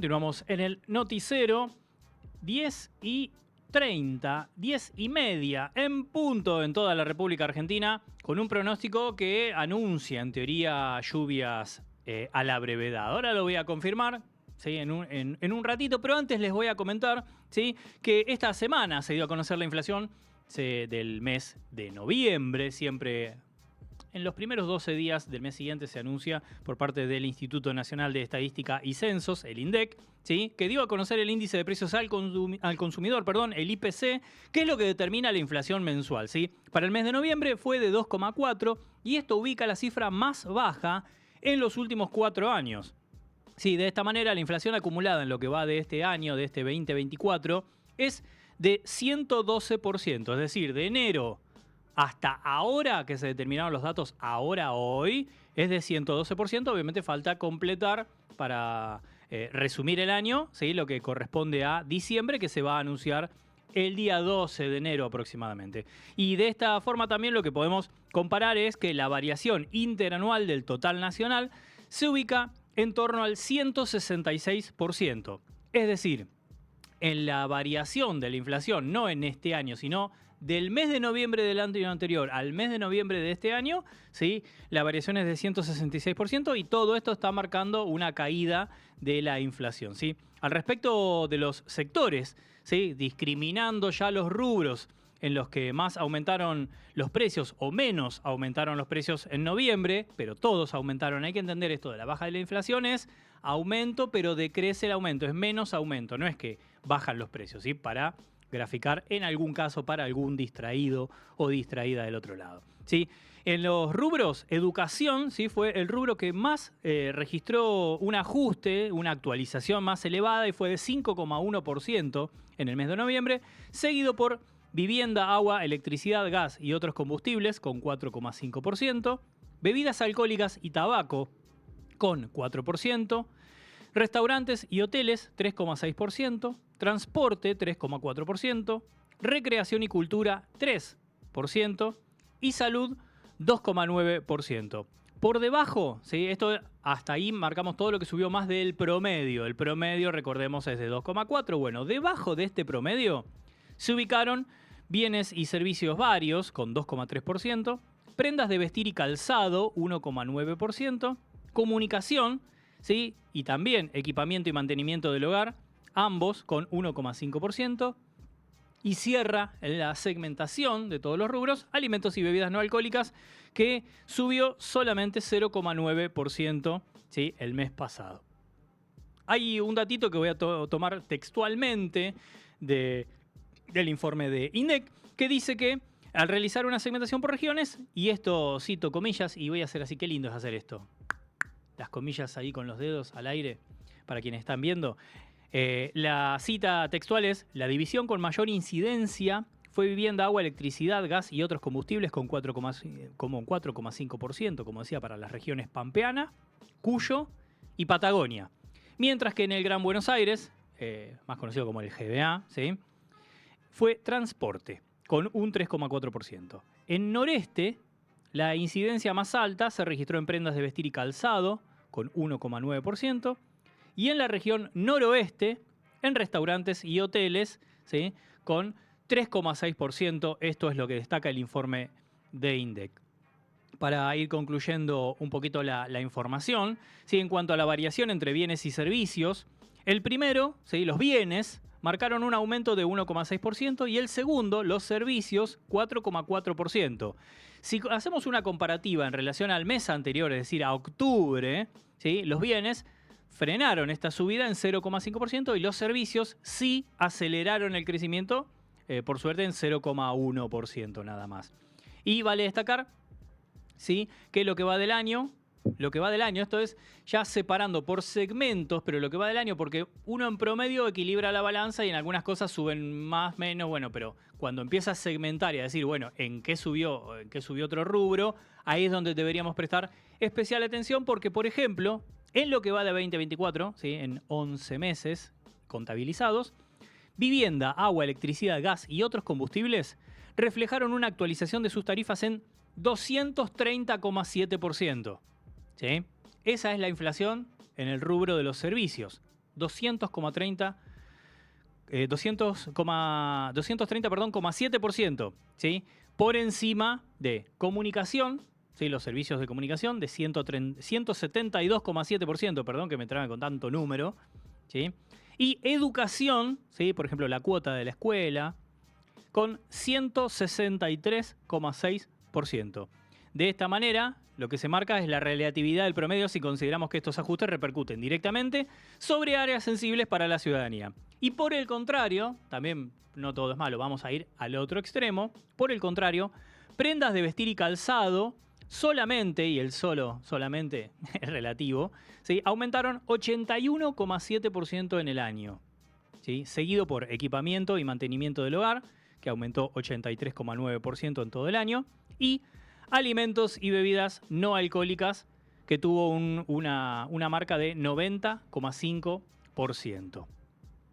Continuamos en el noticiero. 10:30, 10:30 en punto en toda la República Argentina, con un pronóstico que anuncia en teoría lluvias a la brevedad. Ahora lo voy a confirmar, ¿sí? en un ratito, pero antes les voy a comentar, ¿sí?, que esta semana se dio a conocer la inflación del mes de noviembre. Siempre en los primeros 12 días del mes siguiente se anuncia por parte del Instituto Nacional de Estadística y Censos, el INDEC, ¿sí?, que dio a conocer el índice de precios al consumidor, el IPC, que es lo que determina la inflación mensual, ¿sí? Para el mes de noviembre fue de 2,4 y esto ubica la cifra más baja en los últimos 4 años. Sí, de esta manera la inflación acumulada en lo que va de este año, de este 2024, es de 112%, es decir, de enero hasta ahora, que se determinaron los datos hoy, es de 112%. Obviamente falta completar para resumir el año, ¿sí?, lo que corresponde a diciembre, que se va a anunciar el día 12 de enero aproximadamente. Y de esta forma también lo que podemos comparar es que la variación interanual del total nacional se ubica en torno al 166%. Es decir, en la variación de la inflación, no en este año, sino del mes de noviembre del año anterior al mes de noviembre de este año, ¿sí?, la variación es de 166% y todo esto está marcando una caída de la inflación, ¿sí? Al respecto de los sectores, ¿sí?, discriminando ya los rubros en los que más aumentaron los precios o menos aumentaron los precios en noviembre, pero todos aumentaron. Hay que entender esto de la baja de la inflación es aumento, pero decrece el aumento, es menos aumento, no es que bajan los precios, ¿sí?, para graficar en algún caso para algún distraído o distraída del otro lado, ¿sí? En los rubros, educación, ¿sí?, fue el rubro que más registró un ajuste, una actualización más elevada, y fue de 5,1% en el mes de noviembre, seguido por vivienda, agua, electricidad, gas y otros combustibles con 4,5%, bebidas alcohólicas y tabaco con 4%, restaurantes y hoteles 3,6%, transporte 3,4%, recreación y cultura 3% y salud 2,9%. Por debajo, ¿sí?, esto hasta ahí marcamos todo lo que subió más del promedio. El promedio, recordemos, es de 2,4. Bueno, debajo de este promedio se ubicaron bienes y servicios varios con 2,3%, prendas de vestir y calzado 1,9%, comunicación, ¿sí?, y también equipamiento y mantenimiento del hogar, ambos con 1,5%, y cierra la segmentación de todos los rubros, alimentos y bebidas no alcohólicas, que subió solamente 0,9%, ¿sí?, el mes pasado. Hay un datito que voy a tomar textualmente del informe de INDEC, que dice que al realizar una segmentación por regiones, y esto cito comillas, y voy a hacer así, qué lindo es hacer esto, las comillas ahí con los dedos al aire, para quienes están viendo. La cita textual es: la división con mayor incidencia fue vivienda, agua, electricidad, gas y otros combustibles con 4,5%, como decía, para las regiones Pampeana, Cuyo y Patagonia. Mientras que en el Gran Buenos Aires, más conocido como el GBA, ¿sí?, fue transporte, con un 3,4%. En Noreste, la incidencia más alta se registró en prendas de vestir y calzado, con 1,9%. Y en la región noroeste, en restaurantes y hoteles, ¿sí?, con 3,6%. Esto es lo que destaca el informe de INDEC. Para ir concluyendo un poquito la información, ¿sí?, en cuanto a la variación entre bienes y servicios, el primero, ¿sí?, los bienes, marcaron un aumento de 1,6% y el segundo, los servicios, 4,4%. Si hacemos una comparativa en relación al mes anterior, es decir, a octubre, ¿sí?, los bienes frenaron esta subida en 0,5% y los servicios sí aceleraron el crecimiento, por suerte, en 0,1% nada más. Y vale destacar, ¿sí?, que lo que va del año, esto es ya separando por segmentos, pero lo que va del año, porque uno en promedio equilibra la balanza y en algunas cosas suben más, menos, bueno, pero cuando empieza a segmentar y a decir, bueno, en qué subió otro rubro, ahí es donde deberíamos prestar especial atención, porque, por ejemplo, en lo que va de 2024, ¿sí?, en 11 meses contabilizados, vivienda, agua, electricidad, gas y otros combustibles reflejaron una actualización de sus tarifas en 230,7%. ¿Sí? Esa es la inflación en el rubro de los servicios. 230, 7%, ¿sí? Por encima de comunicación, ¿sí? Los servicios de comunicación de 172,7%, perdón que me traen con tanto número, ¿sí? Y educación, ¿sí? Por ejemplo, la cuota de la escuela, con 163,6%. De esta manera, lo que se marca es la relatividad del promedio si consideramos que estos ajustes repercuten directamente sobre áreas sensibles para la ciudadanía. Y por el contrario, también no todo es malo, vamos a ir al otro extremo, por el contrario, prendas de vestir y calzado solamente, y el solamente es relativo, ¿sí? Aumentaron 81,7% en el año, ¿sí? Seguido por equipamiento y mantenimiento del hogar, que aumentó 83,9% en todo el año, y alimentos y bebidas no alcohólicas, que tuvo una marca de 90,5%.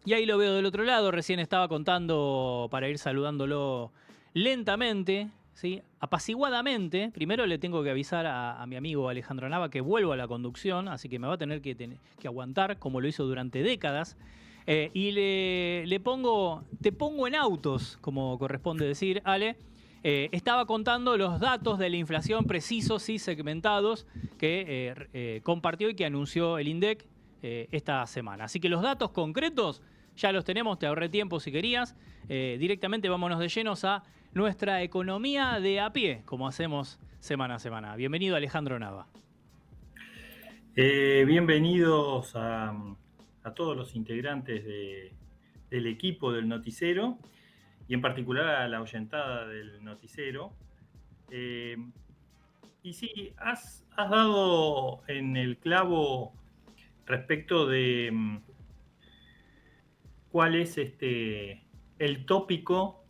Y ahí lo veo del otro lado, recién estaba contando para ir saludándolo lentamente, ¿sí? Apaciguadamente. Primero le tengo que avisar a mi amigo Alejandro Nava que vuelvo a la conducción, así que me va a tener que aguantar, como lo hizo durante décadas. Y te pongo en autos, como corresponde decir, Ale. Estaba contando los datos de la inflación precisos y segmentados que compartió y que anunció el INDEC esta semana. Así que los datos concretos ya los tenemos, te ahorré tiempo si querías. Directamente vámonos de llenos a nuestra economía de a pie, como hacemos semana a semana. Bienvenido Alejandro Nava. Bienvenidos a todos los integrantes del equipo del Noticero y en particular a la oyentada del Noticero. Y sí, has dado en el clavo respecto de cuál es el tópico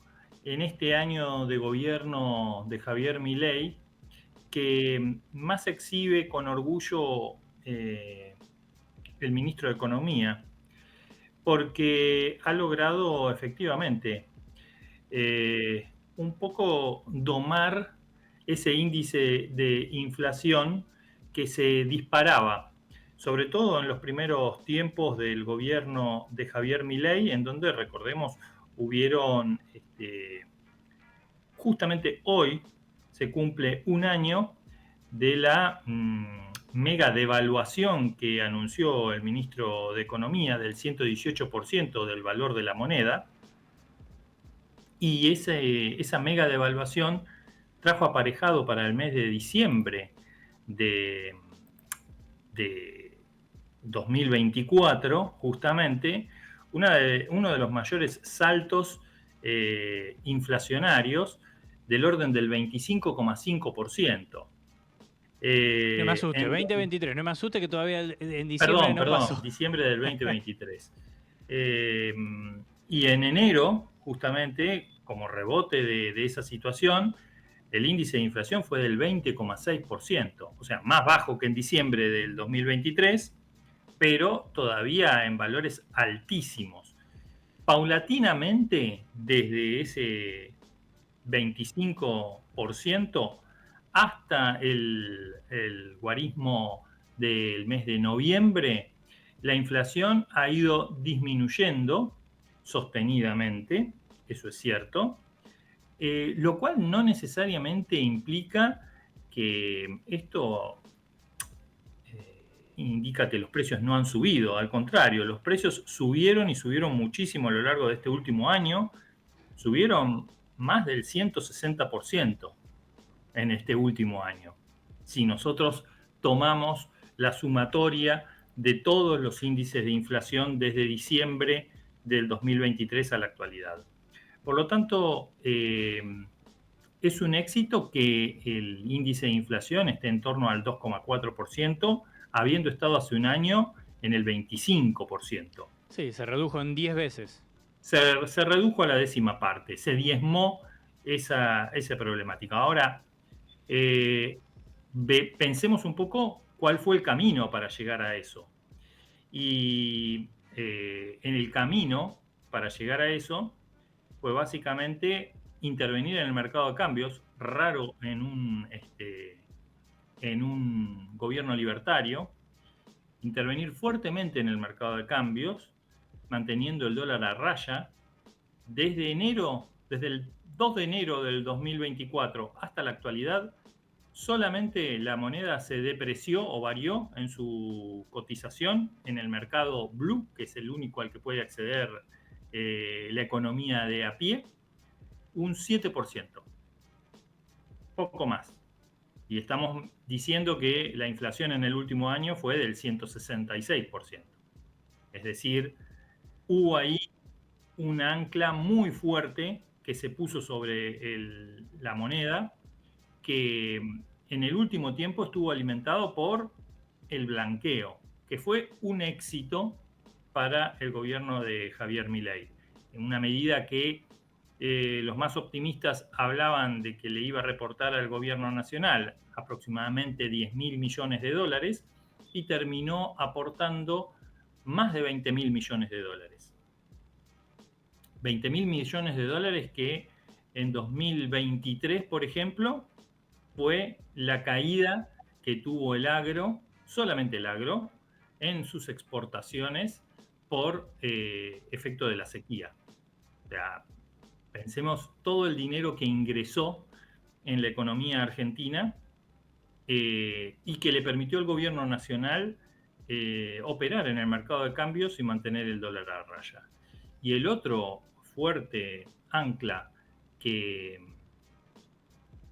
en este año de gobierno de Javier Milei, que más exhibe con orgullo el ministro de Economía, porque ha logrado efectivamente un poco domar ese índice de inflación que se disparaba, sobre todo en los primeros tiempos del gobierno de Javier Milei, en donde, recordemos, hubieron, justamente hoy se cumple un año de la mega devaluación que anunció el ministro de Economía del 118% del valor de la moneda. Y esa mega devaluación trajo aparejado para el mes de diciembre de 2024, justamente, uno de los mayores saltos inflacionarios del orden del 25,5%. No me asuste, 2023, no me asuste que todavía en diciembre Perdón, no pasó. diciembre del 2023. Y en enero, justamente, como rebote de esa situación, el índice de inflación fue del 20,6%, o sea, más bajo que en diciembre del 2023, pero todavía en valores altísimos. Paulatinamente, desde ese 25% hasta el guarismo del mes de noviembre, la inflación ha ido disminuyendo sostenidamente, eso es cierto, lo cual no necesariamente implica que esto indica que los precios no han subido. Al contrario, los precios subieron y subieron muchísimo a lo largo de este último año. Subieron más del 160% en este último año. Si nosotros tomamos la sumatoria de todos los índices de inflación desde diciembre del 2023 a la actualidad. Por lo tanto, es un éxito que el índice de inflación esté en torno al 2,4%, habiendo estado hace un año en el 25%. Sí, se redujo en 10 veces. Se redujo a la décima parte, se diezmó esa problemática. Ahora, pensemos un poco cuál fue el camino para llegar a eso. Y en el camino para llegar a eso fue básicamente intervenir en el mercado de cambios, raro en un gobierno libertario, intervenir fuertemente en el mercado de cambios, manteniendo el dólar a raya. Desde el 2 de enero del 2024 hasta la actualidad, solamente la moneda se depreció o varió en su cotización en el mercado blue, que es el único al que puede acceder la economía de a pie, un 7%, poco más. Y estamos diciendo que la inflación en el último año fue del 166%. Es decir, hubo ahí un ancla muy fuerte que se puso sobre la moneda, que en el último tiempo estuvo alimentado por el blanqueo, que fue un éxito para el gobierno de Javier Milei, en una medida que los más optimistas hablaban de que le iba a reportar al gobierno nacional aproximadamente 10.000 millones de dólares y terminó aportando más de 20.000 millones de dólares. 20.000 millones de dólares que en 2023, por ejemplo, fue la caída que tuvo el agro, solamente el agro, en sus exportaciones por efecto de la sequía. O sea, pensemos todo el dinero que ingresó en la economía argentina y que le permitió al gobierno nacional operar en el mercado de cambios y mantener el dólar a raya. Y el otro fuerte ancla que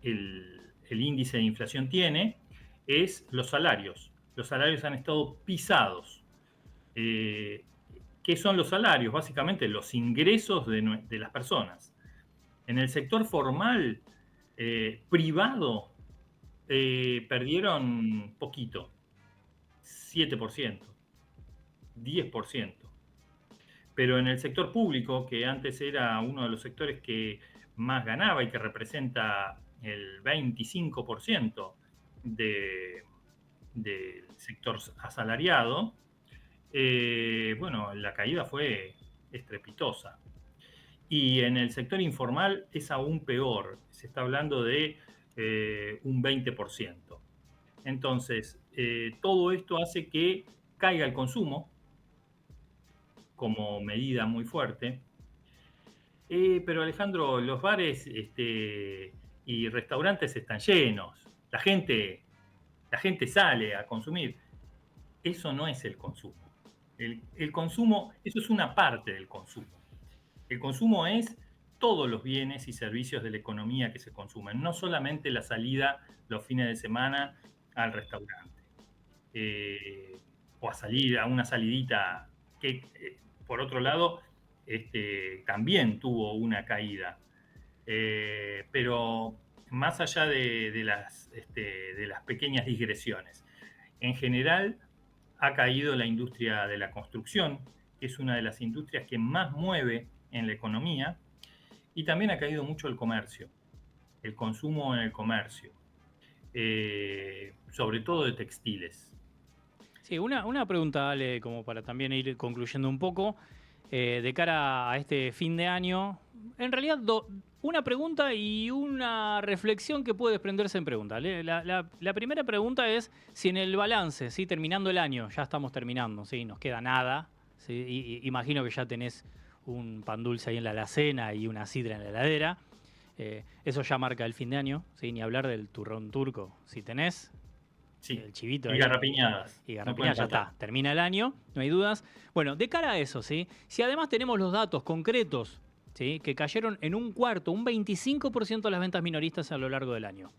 el índice de inflación tiene es los salarios. Los salarios han estado pisados. ¿Qué son los salarios? Básicamente los ingresos de las personas. En el sector formal, privado, perdieron poquito, 7%, 10%. Pero en el sector público, que antes era uno de los sectores que más ganaba y que representa el 25% del sector asalariado, bueno, la caída fue estrepitosa. Y en el sector informal es aún peor, se está hablando de un 20%. Entonces, todo esto hace que caiga el consumo como medida muy fuerte. Pero Alejandro, los bares y restaurantes están llenos, la gente sale a consumir. Eso no es el consumo. El consumo, eso es una parte del consumo. El consumo es todos los bienes y servicios de la economía que se consumen, no solamente la salida los fines de semana al restaurante o a salir a una salidita que, por otro lado, también tuvo una caída. Pero más allá de las pequeñas digresiones, en general ha caído la industria de la construcción, que es una de las industrias que más mueve en la economía, y también ha caído mucho el comercio, el consumo en el comercio, sobre todo de textiles. Sí, una pregunta, Ale, como para también ir concluyendo un poco, de cara a este fin de año. En realidad, una pregunta y una reflexión que puede desprenderse en pregunta. ¿Ale? La primera pregunta es si en el balance, ¿sí? Terminando el año, ya estamos terminando, ¿sí? Nos queda nada. ¿Sí? Imagino que ya tenés un pan dulce ahí en la alacena y una sidra en la heladera. Eso ya marca el fin de año, ¿sí? Ni hablar del turrón turco. Si tenés, Sí, el chivito y ahí. garrapiñadas, Y no Garrapiñada pueden ya faltar. está, termina el año, no hay dudas. Bueno, de cara a eso, ¿sí? Si además tenemos los datos concretos, ¿sí? Que cayeron en un cuarto, un 25% de las ventas minoristas a lo largo del año.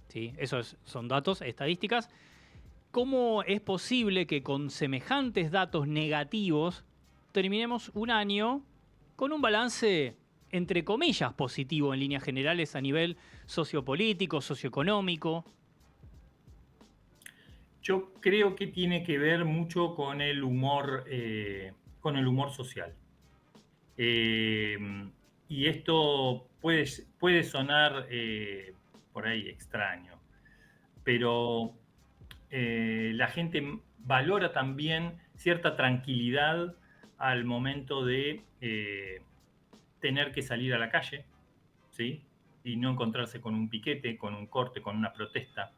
¿Sí? Son datos, estadísticas. ¿Cómo es posible que con semejantes datos negativos terminemos un año con un balance, entre comillas, positivo en líneas generales a nivel sociopolítico, socioeconómico? Yo creo que tiene que ver mucho con el humor social. Eh, y esto puede sonar por ahí extraño, pero la gente valora también cierta tranquilidad al momento de tener que salir a la calle, ¿sí? Y no encontrarse con un piquete, con un corte, con una protesta.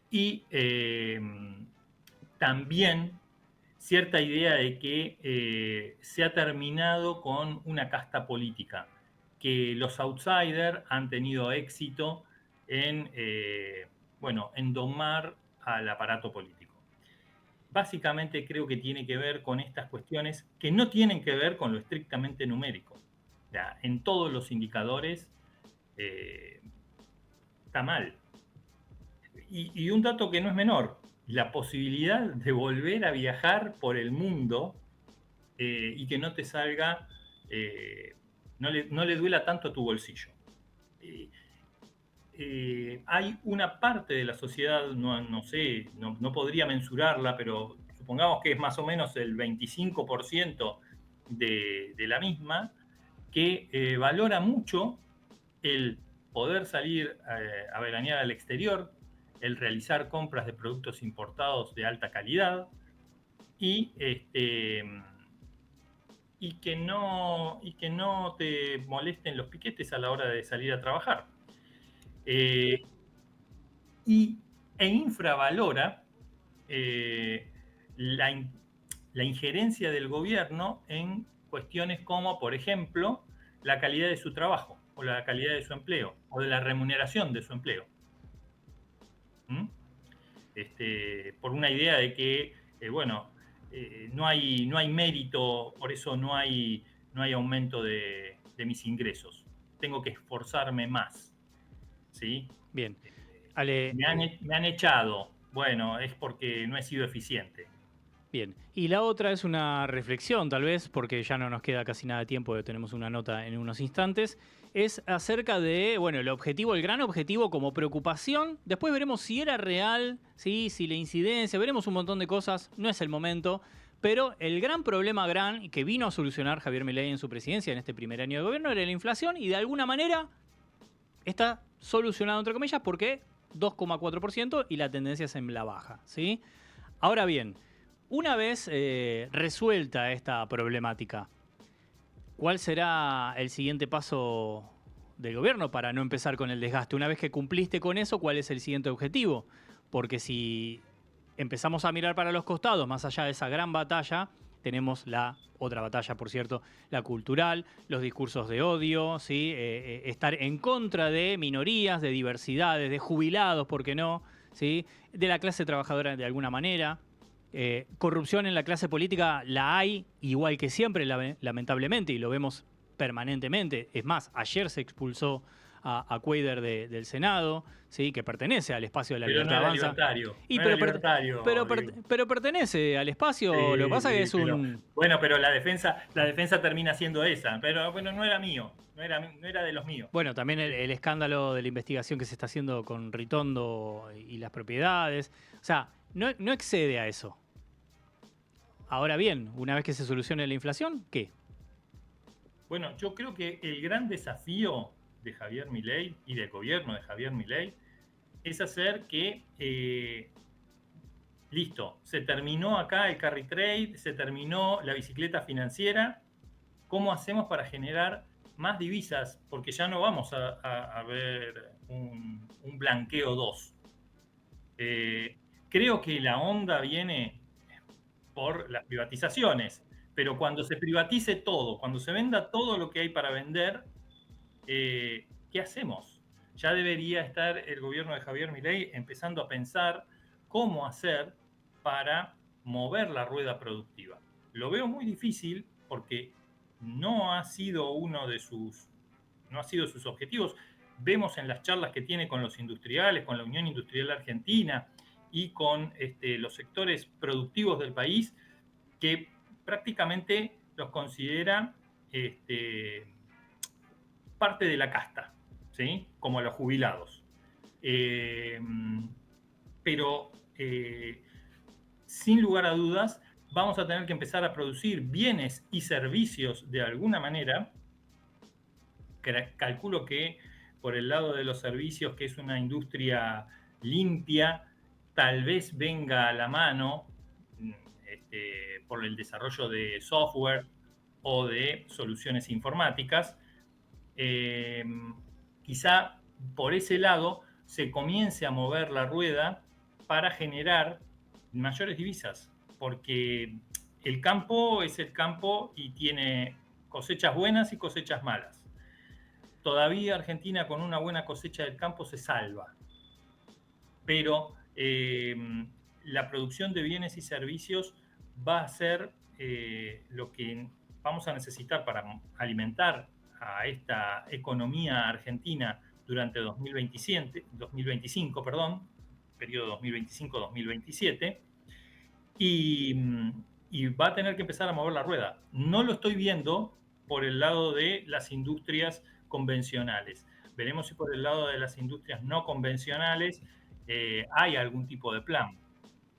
Y también cierta idea de que se ha terminado con una casta política, que los outsiders han tenido éxito en, bueno, en domar al aparato político. Básicamente creo que tiene que ver con estas cuestiones que no tienen que ver con lo estrictamente numérico. O sea, en todos los indicadores eh, está mal. Y un dato que no es menor, la posibilidad de volver a viajar por el mundo y que no te salga, no le duela tanto a tu bolsillo. Eh, hay una parte de la sociedad, no sé, no podría mensurarla, pero supongamos que es más o menos el 25% de la misma, que valora mucho el poder salir a veranear al exterior, el realizar compras de productos importados de alta calidad y, y que no te molesten los piquetes a la hora de salir a trabajar. Eh, y, e infravalora eh, la, la injerencia del gobierno en cuestiones como, por ejemplo, la calidad de su trabajo o la calidad de su empleo o de la remuneración de su empleo. ¿Mm? Por una idea de que, bueno, no hay mérito, por eso no hay aumento de mis ingresos. Tengo que esforzarme más. ¿Sí? Bien. Ale, Me han echado. Bueno, es porque no he sido eficiente. bien. Y la otra es una reflexión, tal vez, porque ya no nos queda casi nada de tiempo, tenemos una nota en unos instantes. Es acerca de, bueno, el objetivo, el gran objetivo como preocupación. Después veremos si era real, ¿sí? Si la incidencia, veremos un montón de cosas, no es el momento. Pero el gran problema que vino a solucionar Javier Milei en su presidencia en este primer año de gobierno era la inflación y de alguna manera está solucionado, entre comillas, porque 2,4% y la tendencia es en la baja, ¿sí? Ahora bien, una vez resuelta esta problemática, ¿cuál será el siguiente paso del gobierno para no empezar con el desgaste? Una vez que cumpliste con eso, ¿cuál es el siguiente objetivo? Porque si empezamos a mirar para los costados, más allá de esa gran batalla, tenemos la otra batalla, por cierto, la cultural, los discursos de odio, ¿sí? Estar en contra de minorías, de diversidades, de jubilados, ¿por qué no? ¿Sí? De la clase trabajadora de alguna manera. Corrupción en la clase política la hay, igual que siempre, lamentablemente, y lo vemos permanentemente. Es más, ayer se expulsó a Cuadra del Senado, ¿sí? Que pertenece al espacio de la Pero no libertad era avanza. libertario. Y No era libertario, Diego. pero pertenece al espacio, lo que Sí, pasa es que sí, es pero un... bueno, pero la defensa termina siendo esa. Pero bueno, no era mío, no era de los míos. Bueno, también el escándalo de la investigación que se está haciendo con Ritondo y las propiedades. O sea, no excede a eso. Ahora bien, una vez que se solucione la inflación, ¿qué? Bueno, yo creo que el gran desafío de Javier Milei y del gobierno de Javier Milei es hacer que, listo, se terminó acá el carry trade, se terminó la bicicleta financiera. ¿Cómo hacemos para generar más divisas? Porque ya no vamos a ver un blanqueo 2. Creo que la onda viene por las privatizaciones, pero cuando se privatice todo, cuando se venda todo lo que hay para vender, ¿qué hacemos? Ya debería estar el gobierno de Javier Milei empezando a pensar cómo hacer para mover la rueda productiva. Lo veo muy difícil porque no ha sido no ha sido sus objetivos. Vemos en las charlas que tiene con los industriales, con la Unión Industrial Argentina y con los sectores productivos del país, que prácticamente los considera parte de la casta, ¿sí? Como a los jubilados. Eh, pero sin lugar a dudas, vamos a tener que empezar a producir bienes y servicios de alguna manera. Calculo que por el lado de los servicios, que es una industria limpia, tal vez venga a la mano por el desarrollo de software o de soluciones informáticas. Quizá por ese lado se comience a mover la rueda para generar mayores divisas, porque el campo es el campo y tiene cosechas buenas y cosechas malas. Todavía Argentina con una buena cosecha del campo se salva, pero la producción de bienes y servicios va a ser lo que vamos a necesitar para alimentar a esta economía argentina durante 2025, periodo 2025-2027, y va a tener que empezar a mover la rueda. No lo estoy viendo por el lado de las industrias convencionales. Veremos si por el lado de las industrias no convencionales hay algún tipo de plan.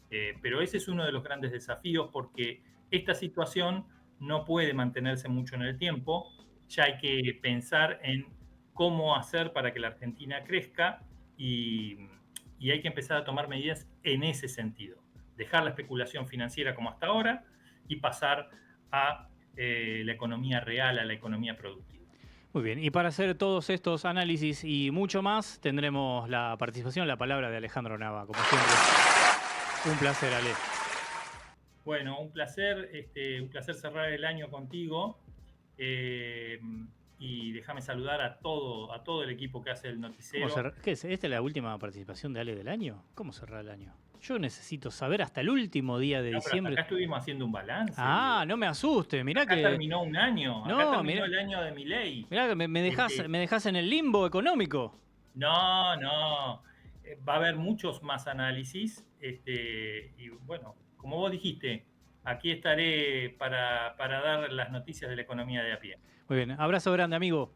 Pero ese es uno de los grandes desafíos, porque esta situación no puede mantenerse mucho en el tiempo. Ya hay que pensar en cómo hacer para que la Argentina crezca y hay que empezar a tomar medidas en ese sentido. Dejar la especulación financiera como hasta ahora y pasar a la economía real, a la economía productiva. Muy bien, y para hacer todos estos análisis y mucho más, tendremos la participación, la palabra de Alejandro Nava, como siempre. Un placer, Ale. Bueno, un placer cerrar el año contigo. Y déjame saludar a todo el equipo que hace el noticiero. ¿Qué es? ¿Esta es la última participación de Ale del año? ¿Cómo cerrar el año? Yo necesito saber hasta el último día de diciembre. Acá estuvimos haciendo un balance. Ah, no me asuste, mirá acá que... terminó un año, no, acá terminó el año de Milei. Mirá que me dejás en el limbo económico. No, va a haber muchos más análisis, y bueno, como vos dijiste, aquí estaré para dar las noticias de la economía de a pie. Muy bien, abrazo grande, amigo.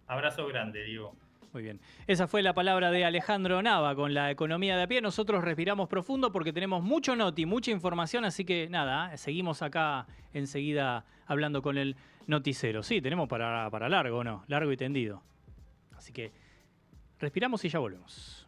Abrazo grande, Diego. Muy bien. Esa fue la palabra de Alejandro Nava con la economía de a pie. Nosotros respiramos profundo porque tenemos mucho noti, mucha información, así que nada, seguimos acá enseguida hablando con el noticero. Sí, tenemos para largo, ¿no? Largo y tendido. Así que respiramos y ya volvemos.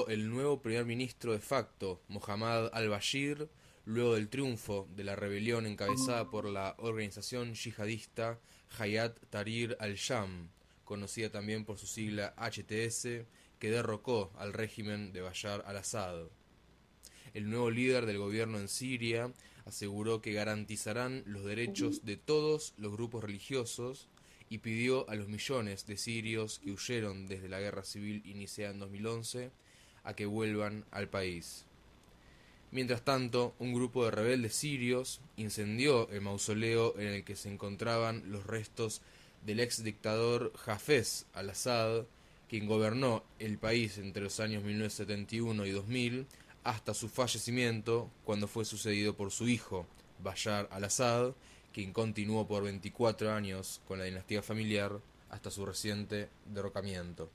El nuevo primer ministro de facto, Mohammad al-Bashir, luego del triunfo de la rebelión encabezada por la organización yihadista Hayat Tahrir al-Sham, conocida también por su sigla HTS, que derrocó al régimen de Bashar al-Assad. El nuevo líder del gobierno en Siria aseguró que garantizarán los derechos de todos los grupos religiosos y pidió a los millones de sirios que huyeron desde la guerra civil iniciada en 2011 a que vuelvan al país. Mientras tanto, un grupo de rebeldes sirios incendió el mausoleo en el que se encontraban los restos del ex dictador Hafez al-Assad, quien gobernó el país entre los años 1971 y 2000 hasta su fallecimiento, cuando fue sucedido por su hijo, Bashar al-Assad, quien continuó por 24 años con la dinastía familiar hasta su reciente derrocamiento.